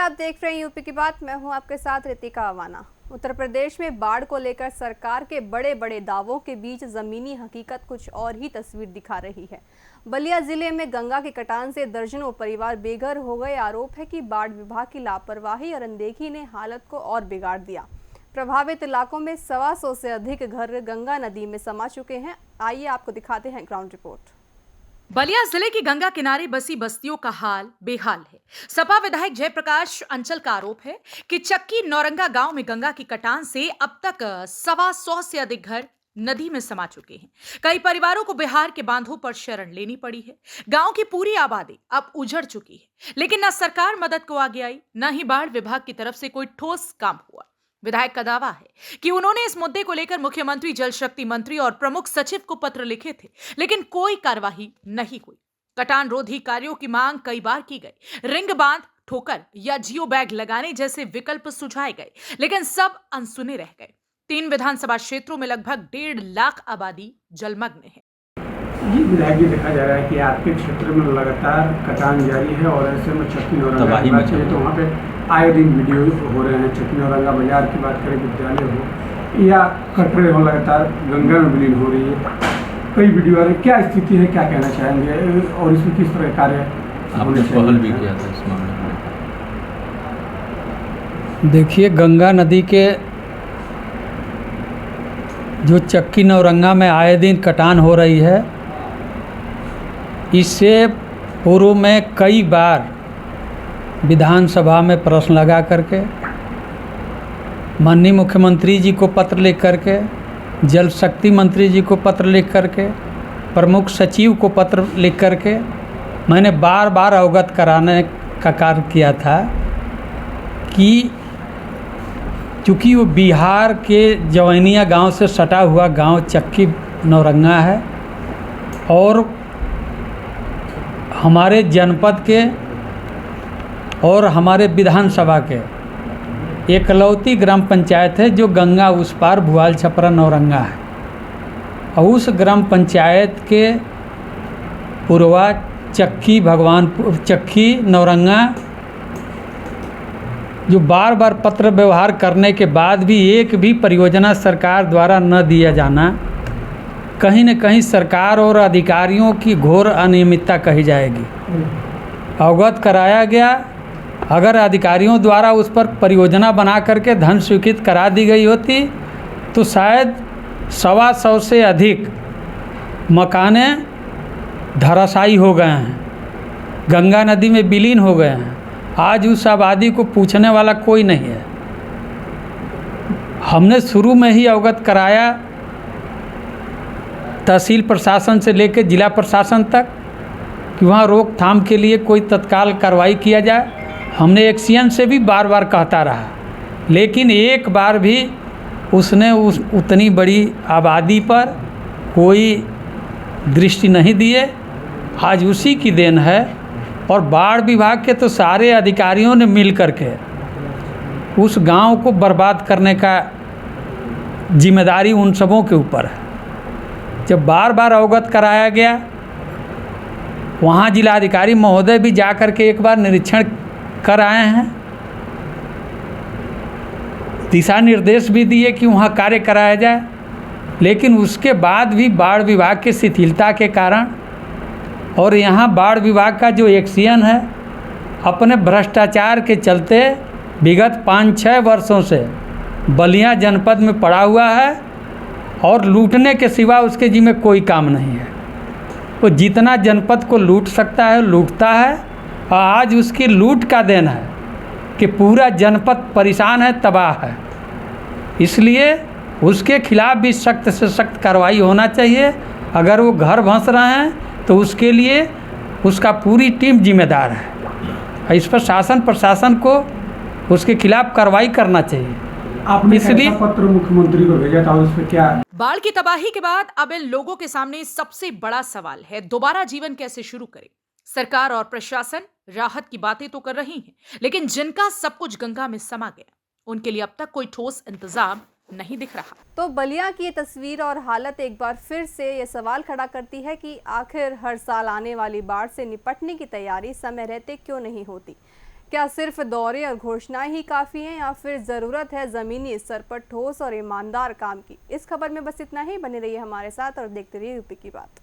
आप देख रहे हैं यूपी की बात। मैं हूं आपके साथ रितिका अवाना। उत्तर प्रदेश में बाढ़ को लेकर सरकार के बड़े बड़े दावों के बीच जमीनी हकीकत कुछ और ही तस्वीर दिखा रही है। बलिया जिले में गंगा के कटान से दर्जनों परिवार बेघर हो गए। आरोप है कि बाढ़ विभाग की लापरवाही और अनदेखी ने हालत को और बिगाड़ दिया। प्रभावित इलाकों में 125 से अधिक घर गंगा नदी में समा चुके हैं। आइए आपको दिखाते हैं ग्राउंड रिपोर्ट। बलिया जिले की गंगा किनारे बसी बस्तियों का हाल बेहाल है। सपा विधायक जयप्रकाश अंचल का आरोप है कि चक्की नौरंगा गांव में गंगा की कटान से अब तक 125 से अधिक घर नदी में समा चुके हैं। कई परिवारों को बिहार के बांधों पर शरण लेनी पड़ी है। गांव की पूरी आबादी अब उजड़ चुकी है, लेकिन न सरकार मदद को आगे आई, न ही बाढ़ विभाग की तरफ से कोई ठोस काम हुआ। विधायक का दावा है कि उन्होंने इस मुद्दे को लेकर मुख्यमंत्री, जल शक्ति मंत्री और प्रमुख सचिव को पत्र लिखे थे, लेकिन कोई कार्यवाही नहीं हुई। कटान रोधी कार्यों की मांग कई बार की गई। रिंग बांध, ठोकर या जियो बैग लगाने जैसे विकल्प सुझाए गए, लेकिन सब अनसुने रह गए। 3 विधानसभा क्षेत्रों में लगभग 1.5 लाख आबादी जलमग्न है। जी विधायक जी, देखा जा रहा है कि आपके क्षेत्र में लगातार कटान जारी है और ऐसे में चक्की नौरंगा की बात करें तो वहाँ पे आए दिन वीडियो हो रहे हैं। चक्की नौरंगा बाजार की बात करें, विद्यालय हो या कटरे हो, लगातार गंगा में विलीन हो रही है। कई वीडियो आ रहे हैं। क्या स्थिति है, क्या कहना चाहेंगे और इसमें किस तरह कार्य आपने पहल भी किया था इस मामले में? देखिए, गंगा नदी के जो चक्की नौरंगा में आए दिन कटान हो रही है, इससे पूर्व में कई बार विधानसभा में प्रश्न लगा करके, माननीय मुख्यमंत्री जी को पत्र लिख करके, जल शक्ति मंत्री जी को पत्र लिख करके, प्रमुख सचिव को पत्र लिख करके मैंने बार बार अवगत कराने का कार्य किया था कि चूँकि वो बिहार के जवैनिया गांव से सटा हुआ गांव चक्की नौरंगा है और हमारे जनपद के और हमारे विधानसभा के एकलौती ग्राम पंचायत है जो गंगा उस पार भुआल छपरा नौरंगा है। और उस ग्राम पंचायत के पूर्वा चक्की नौरंगा जो बार बार पत्र व्यवहार करने के बाद भी एक भी परियोजना सरकार द्वारा न दिया जाना, कहीं न कहीं सरकार और अधिकारियों की घोर अनियमितता कही जाएगी। अवगत कराया गया। अगर अधिकारियों द्वारा उस पर परियोजना बना करके धन स्वीकृत करा दी गई होती तो शायद 125 से अधिक मकाने धराशायी हो गए हैं, गंगा नदी में विलीन हो गए हैं। आज उस आबादी को पूछने वाला कोई नहीं है। हमने शुरू में ही अवगत कराया तहसील प्रशासन से लेकर जिला प्रशासन तक कि वहाँ रोकथाम के लिए कोई तत्काल कार्रवाई किया जाए। हमने एक्सीएन से भी बार बार कहता रहा, लेकिन एक बार भी उसने उतनी बड़ी आबादी पर कोई दृष्टि नहीं दिए। आज उसी की देन है। और बाढ़ विभाग के तो सारे अधिकारियों ने मिल करके उस गांव को बर्बाद करने का जिम्मेदारी उन सबों के ऊपर है। जब बार बार अवगत कराया गया, वहाँ जिलाधिकारी महोदय भी जा कर के एक बार निरीक्षण कर आए हैं, दिशा निर्देश भी दिए कि वहाँ कार्य कराया जाए, लेकिन उसके बाद भी बाढ़ विभाग की शिथिलता के कारण और यहाँ बाढ़ विभाग का जो एक्सीएन है अपने भ्रष्टाचार के चलते विगत 5-6 वर्षों से बलिया जनपद में पड़ा हुआ है और लूटने के सिवा उसके जी में कोई काम नहीं है। वो जितना जनपद को लूट सकता है लूटता है और आज उसकी लूट का देन है कि पूरा जनपद परेशान है, तबाह है। इसलिए उसके खिलाफ भी सख्त से सख्त कार्रवाई होना चाहिए। अगर वो घर भंस रहे हैं तो उसके लिए उसका पूरी टीम जिम्मेदार है। इस पर शासन प्रशासन को उसके खिलाफ कार्रवाई करना चाहिए। आपने इसलिए पत्र मुख्यमंत्री को भेजा था, उस पर क्या? बाढ़ की तबाही के बाद अब इन लोगों के सामने सबसे बड़ा सवाल है, दोबारा जीवन कैसे शुरू करें। सरकार और प्रशासन राहत की बातें तो कर रही हैं, लेकिन जिनका सब कुछ गंगा में समा गया उनके लिए अब तक कोई ठोस इंतजाम नहीं दिख रहा। तो बलिया की ये तस्वीर और हालत एक बार फिर से ये सवाल खड़ा करती है कि आखिर हर साल आने वाली बाढ़ से निपटने की तैयारी समय रहते क्यों नहीं होती। क्या सिर्फ दौरे और घोषणाएं ही काफ़ी हैं या फिर ज़रूरत है ज़मीनी स्तर पर ठोस और ईमानदार काम की? इस खबर में बस इतना ही। बने रहिए हमारे साथ और देखते रहिए यूपी की बात।